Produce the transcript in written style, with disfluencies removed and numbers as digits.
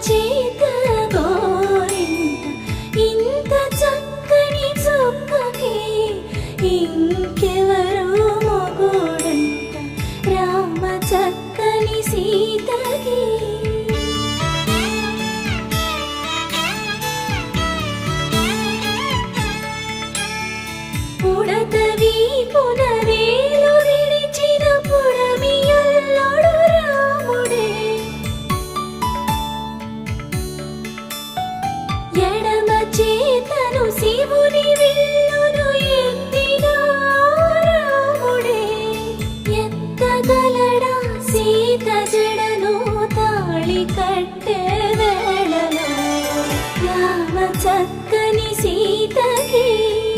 చేత గోరింట ఇంత చక్కని చుక్కకి ఇంకెవరు మొగుడంట రామ చక్కని సీతకి. ఉడ